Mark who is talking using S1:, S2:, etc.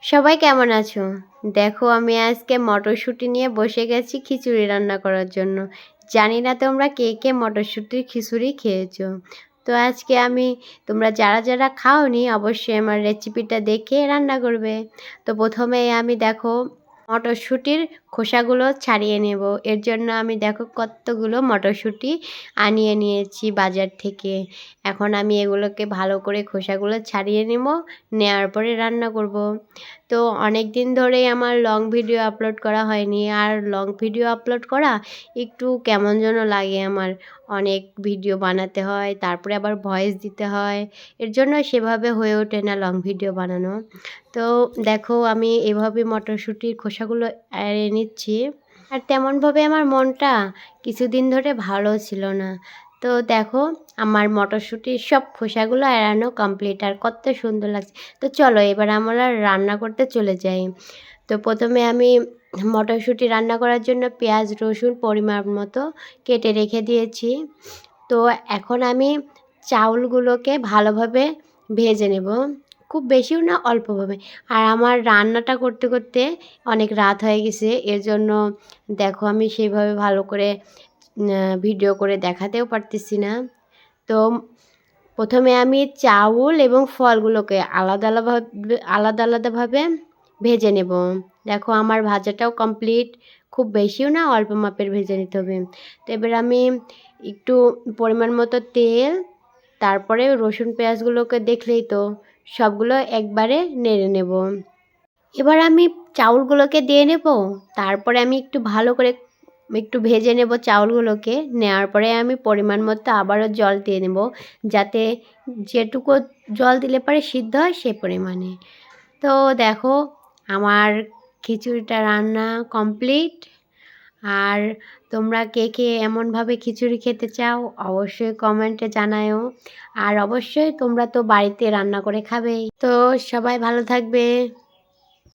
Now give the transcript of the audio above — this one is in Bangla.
S1: সবাই কেমন আছো? দেখো আমি আজকে মটরশুঁটি নিয়ে বসে গেছি খিচুড়ি রান্না করার জন্য। জানি না তোমরা কে কে মটরশুঁটির খিচুড়ি খেয়েছো। তো আজকে তোমরা যারা খাওনি অবশ্যই আমার রেসিপিটা দেখে রান্না করবে। তো প্রথমে আমি দেখো মটরশুঁটির খোসাগুলো ছাড়িয়ে নেব। এর জন্য আমি দেখো কতগুলো মটরশুঁটি আনিয়ে নিয়েছি বাজার থেকে। এখন আমি এগুলোকে ভালো করে খোসাগুলো ছাড়িয়ে নেব, নেওয়ার পরে রান্না করব। তো অনেক দিন ধরেই আমার লং ভিডিও আপলোড করা হয়নি, আর লং ভিডিও আপলোড করা একটু কেমন যেন লাগে আমার। অনেক ভিডিও বানাতে হয়, তারপরে আবার ভয়েস দিতে হয়, এর জন্য সেভাবে হয়ে ওঠে না লং ভিডিও বানানো। তো দেখো আমি এভাবে মটরশুঁটির খোসাগুলো এড়িয়ে নিচ্ছি। আর তেমনভাবে আমার মনটা কিছুদিন ধরে ভালো ছিল না। তো দেখো আমার মটরশুঁটির সব খোসাগুলো এড়ানো কমপ্লিট, আর কত সুন্দর লাগছে। তো চলো এবার আমরা রান্না করতে চলে যাই। তো প্রথমে আমি মটরশুঁটি রান্না করার জন্য পেঁয়াজ রসুন পরিমাণ মতো কেটে রেখে দিয়েছি। তো এখন আমি চাউলগুলোকে ভালোভাবে ভেজে নেব, খুব বেশিও না অল্পভাবে। আর আমার রান্নাটা করতে করতে অনেক রাত হয়ে গেছে, এর জন্য দেখো আমি সেইভাবে ভালো করে ভিডিও করে দেখাতেও পারতেছি না। তো প্রথমে আমি চাউল এবং ফলগুলোকে আলাদাভাবে ভেজে নেব। দেখো আমার ভাজাটাও কমপ্লিট, খুব বেশিও না অল্প মাপের ভেজে নিতে হবে। তো এবার আমি একটু পরিমাণ মতো তেল, তারপরে রসুন পেঁয়াজগুলোকে দেখলেই তো সবগুলো একবারে নেড়ে নেব। এবার আমি চাউলগুলোকে দিয়ে নেব, তারপরে আমি একটু ভালো করে একটু ভেজে নেব চাউলগুলোকে। নেওয়ার পরে আমি পরিমাণ মতো আবারও জল দিয়ে নেব, যাতে যেটুকু জল দিলে পরে সিদ্ধ হয় সে পরিমাণে। তো দেখো আমার খিচুড়িটা রান্না কমপ্লিট। আর তোমরা কে কে এমনভাবে খিচুড়ি খেতে চাও অবশ্যই কমেন্টে জানায়ও। আর অবশ্যই তোমরা তো বাড়িতে রান্না করে খাবেই। তো সবাই ভালো থাকবে।